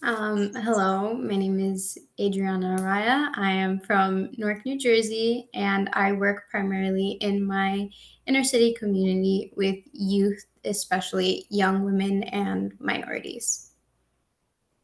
Hello, my name is Adriana Araya. I am from Newark, New Jersey, and I work primarily in my inner city community with youth, especially young women and minorities.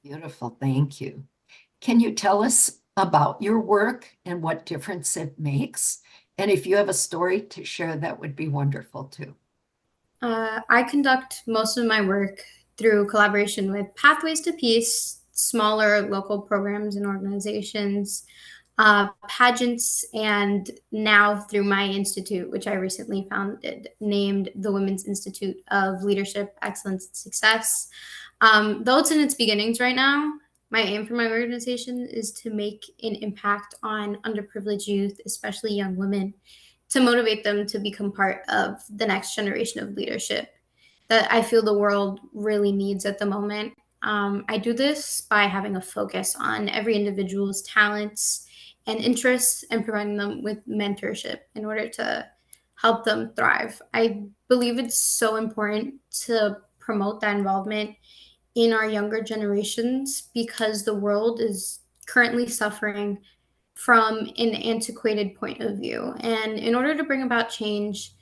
Beautiful, thank you. Can you tell us about your work and what difference it makes? And if you have a story to share, that would be wonderful too. I conduct most of my work through collaboration with Pathways to Peace, smaller local programs and organizations, pageants, and now through my institute, which I recently founded, named the Women's Institute of Leadership, Excellence, and Success. Though it's in its beginnings right now, my aim for my organization is to make an impact on underprivileged youth, especially young women, to motivate them to become part of the next generation of leadership that I feel the world really needs at the moment. I do this by having a focus on every individual's talents and interests and providing them with mentorship in order to help them thrive. I believe it's so important to promote that involvement in our younger generations because the world is currently suffering from an antiquated point of view. And in order to bring about change,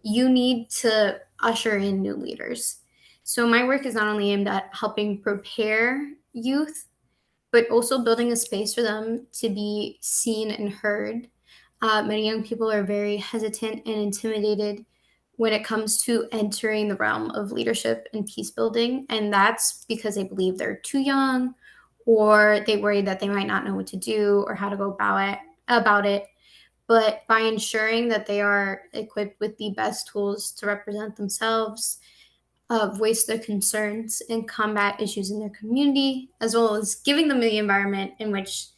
you need to usher in new leaders. So, my work is not only aimed at helping prepare youth, but also building a space for them to be seen and heard. Many young people are very hesitant and intimidated when it comes to entering the realm of leadership and peace building. And that's because they believe they're too young or they worry that they might not know what to do or how to go about it. But by ensuring that they are equipped with the best tools to represent themselves, voice their concerns, and combat issues in their community, as well as giving them the environment in which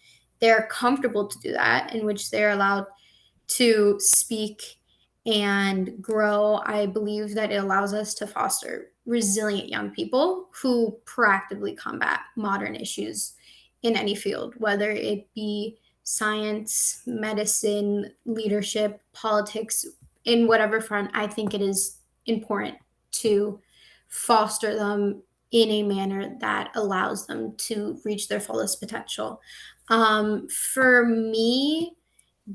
they're comfortable to do that, in which they're allowed to speak and grow, I believe that it allows us to foster resilient young people who proactively combat modern issues in any field, whether it be science, medicine, leadership, politics, in whatever front. I think it is important to foster them in a manner that allows them to reach their fullest potential. For me,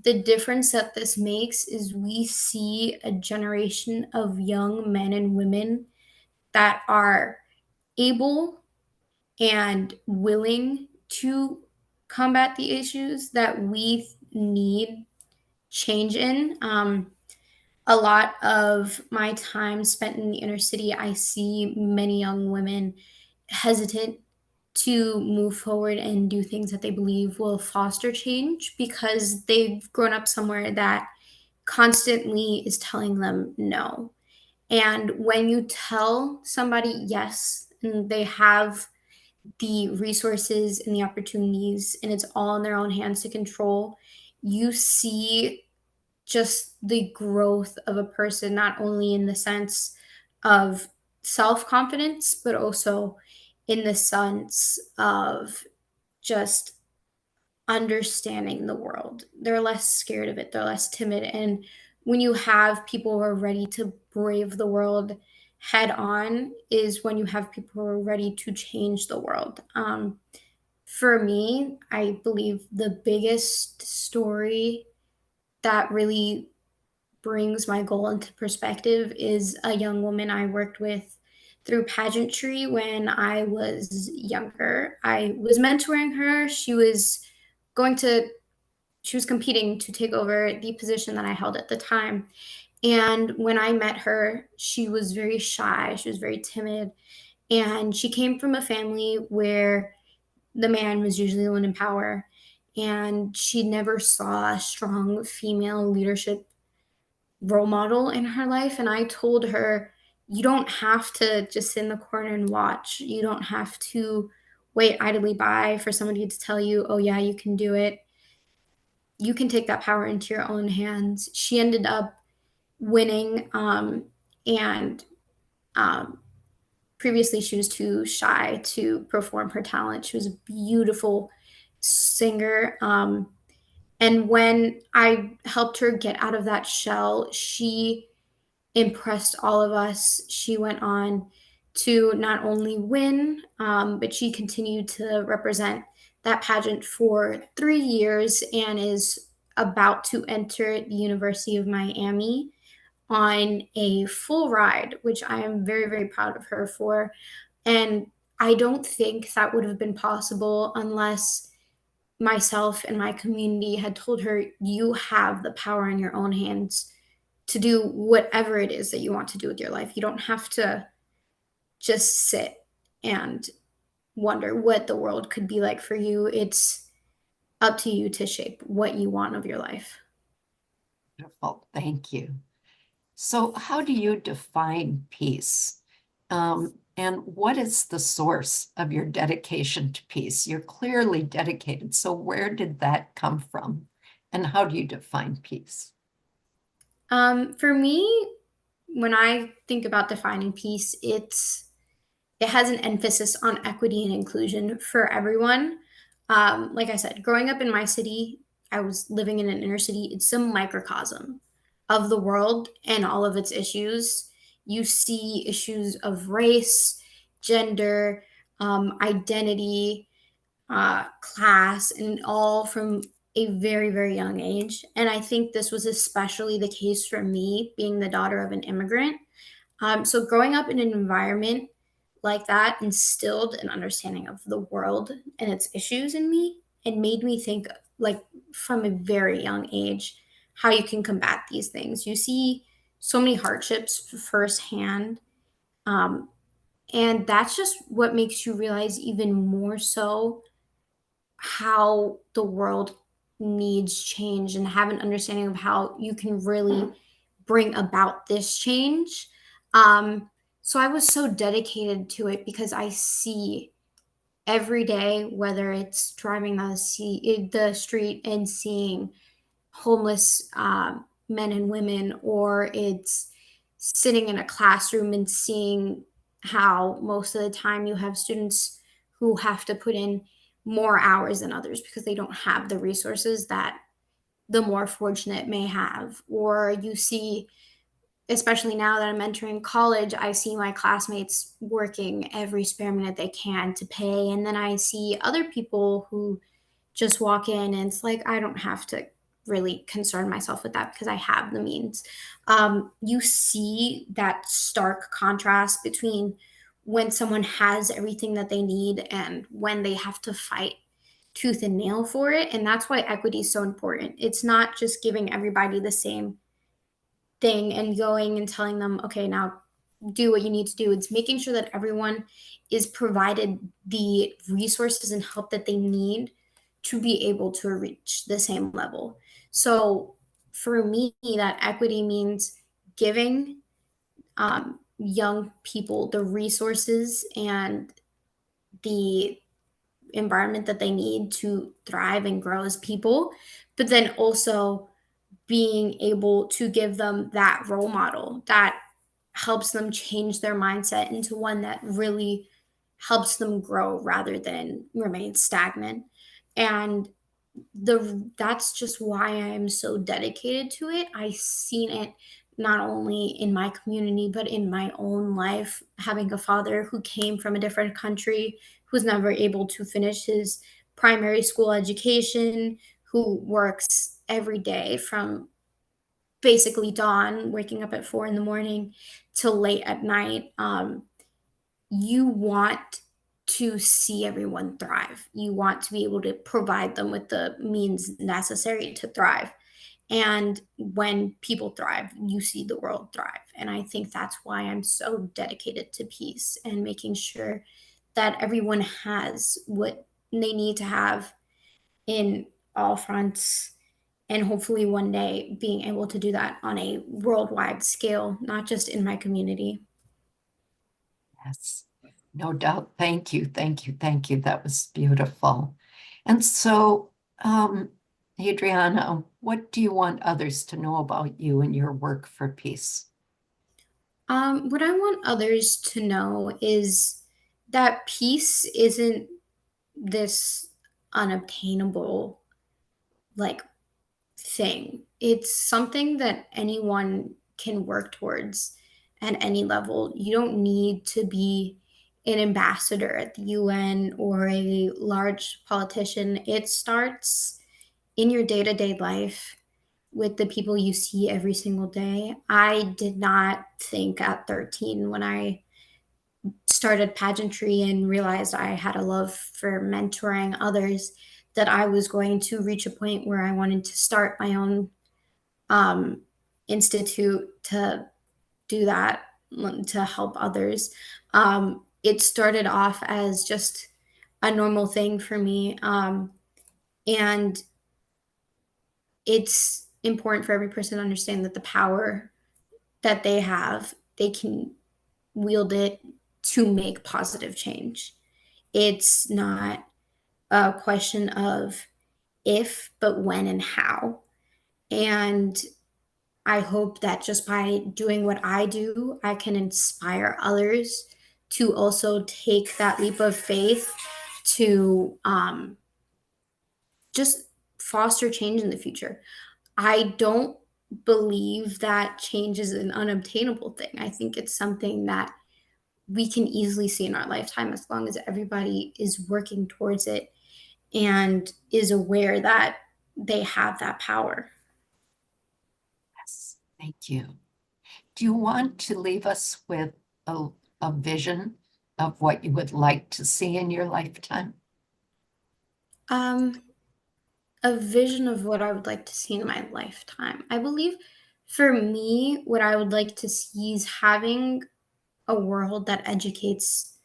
the difference that this makes is we see a generation of young men and women that are able and willing to combat the issues that we need change in. A lot of my time spent in the inner city, I see many young women hesitant to move forward and do things that they believe will foster change because they've grown up somewhere that constantly is telling them no. And when you tell somebody yes, and they have the resources and the opportunities, and it's all in their own hands to control, you see just the growth of a person, not only in the sense of self confidence, but also in the sense of just understanding the world. They're less scared of it, they're less timid. And when you have people who are ready to brave the world head on, is when you have people who are ready to change the world. For me, I believe the biggest story that really brings my goal into perspective is a young woman I worked with through pageantry when I was younger. I was mentoring her. Going to she was competing to take over the position that I held at the time. And when I met her, she was very shy, she was very timid, and she came from a family where the man was usually the one in power, and she never saw a strong female leadership role model in her life. And I told her, you don't have to just sit in the corner and watch. You don't have to wait idly by for somebody to tell you, oh, yeah, you can do it. You can take that power into your own hands. She ended up winning. And um, Previously, she was too shy to perform her talent. She was a beautiful singer. And when I helped her get out of that shell, she impressed all of us. She went on to not only win, but she continued to represent that pageant for 3 years and is about to enter the University of Miami on a full ride, which I am very, very proud of her for. And I don't think that would have been possible unless myself and my community had told her, you have the power in your own hands to do whatever it is that you want to do with your life. You don't have to just sit and wonder what the world could be like for you. It's up to you to shape what you want of your life. Beautiful. Thank you. So, how do you define peace? And what is the source of your dedication to peace? You're clearly dedicated. So, where did that come from? And how do you define peace? For me, when I think about defining peace, it has an emphasis on equity and inclusion for everyone. Like I said, growing up in my city, I was living in an inner city. It's a microcosm of the world and all of its issues. You see issues of race, gender, identity, class, and all from a very, very young age. And I think this was especially the case for me, being the daughter of an immigrant. So growing up in an environment like that instilled an understanding of the world and its issues in me and made me think, like, from a very young age, how you can combat these things. You see so many hardships firsthand. Um, and that's just what makes you realize even more so how the world needs change and have an understanding of how you can really bring about this change. Um, so I was so dedicated to it because I see every day, whether it's driving the street and seeing homeless men and women, or it's sitting in a classroom and seeing how most of the time you have students who have to put in more hours than others because they don't have the resources that the more fortunate may have. Or you see, especially now that I'm entering college, I see my classmates working every spare minute they can to pay. And then I see other people who just walk in and it's like, I don't have to really concern myself with that because I have the means. You see that stark contrast between when someone has everything that they need and when they have to fight tooth and nail for it. And that's why equity is so important. It's not just giving everybody the same thing and going and telling them, okay, now do what you need to do. It's making sure that everyone is provided the resources and help that they need to be able to reach the same level. So for me, that equity means giving young people the resources and the environment that they need to thrive and grow as people, but then also being able to give them that role model that helps them change their mindset into one that really helps them grow rather than remain stagnant. And that's just why I am so dedicated to it. I've seen it not only in my community but in my own life, having a father who came from a different country, who's never able to finish his primary school education, who works every day from basically dawn, waking up at 4 in the morning till late at night. You want to see everyone thrive. You want to be able to provide them with the means necessary to thrive. And when people thrive, you see the world thrive. And I think that's why I'm so dedicated to peace and making sure that everyone has what they need to have in all fronts, and hopefully one day being able to do that on a worldwide scale, not just in my community. Yes, no doubt. Thank you, thank you, thank you. That was beautiful. And so, Adriana, what do you want others to know about you and your work for peace? What I want others to know is that peace isn't this unobtainable, like, thing. It's something that anyone can work towards. at any level. You don't need to be an ambassador at the UN or a large politician. It starts in your day to day life with the people you see every single day. I did not think at 13 when I started pageantry and realized I had a love for mentoring others that I was going to reach a point where I wanted to start my own um, institute to do that, to help others. It started off as just a normal thing for me. And it's important for every person to understand that the power that they have, they can wield it to make positive change. It's not a question of if, but when and how. And I hope that just by doing what I do, I can inspire others to also take that leap of faith to just foster change in the future. I don't believe that change is an unobtainable thing. I think it's something that we can easily see in our lifetime as long as everybody is working towards it and is aware that they have that power. Yes, thank you. Do you want to leave us with a, a vision of what you would like to see in your lifetime? Um, a vision of what I would like to see in my lifetime. I believe for me, what I would like to see is having a world that educates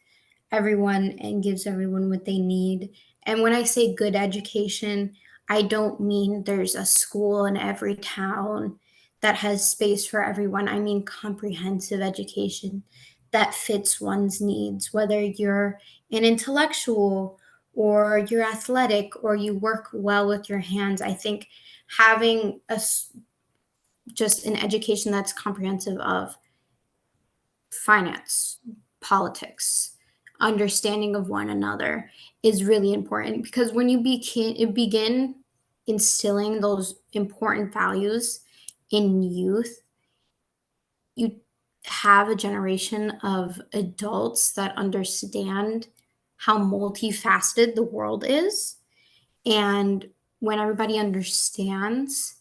everyone and gives everyone what they need. And when I say good education, I don't mean there's a school in every town that has space for everyone. I mean comprehensive education that fits one's needs, whether you're an intellectual or you're athletic or you work well with your hands. I think having just an education that's comprehensive of finance, politics, understanding of one another is really important because when you begin instilling those important values in youth, you have a generation of adults that understand how multifaceted the world is. And when everybody understands,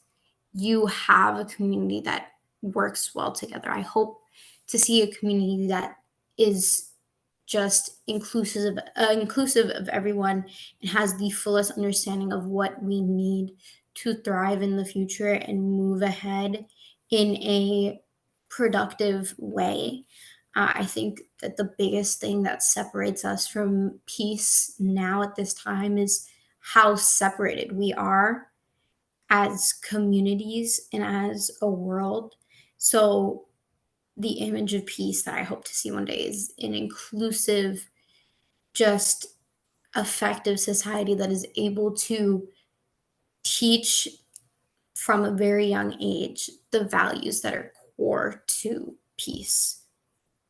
you have a community that works well together. I hope to see a community that is just inclusive of everyone and has the fullest understanding of what we need to thrive in the future and move ahead in a productive way. I think that the biggest thing that separates us from peace now at this time is how separated we are as communities and as a world. So, the image of peace that I hope to see one day is an inclusive, just effective society that is able to teach from a very young age the values that are core to peace.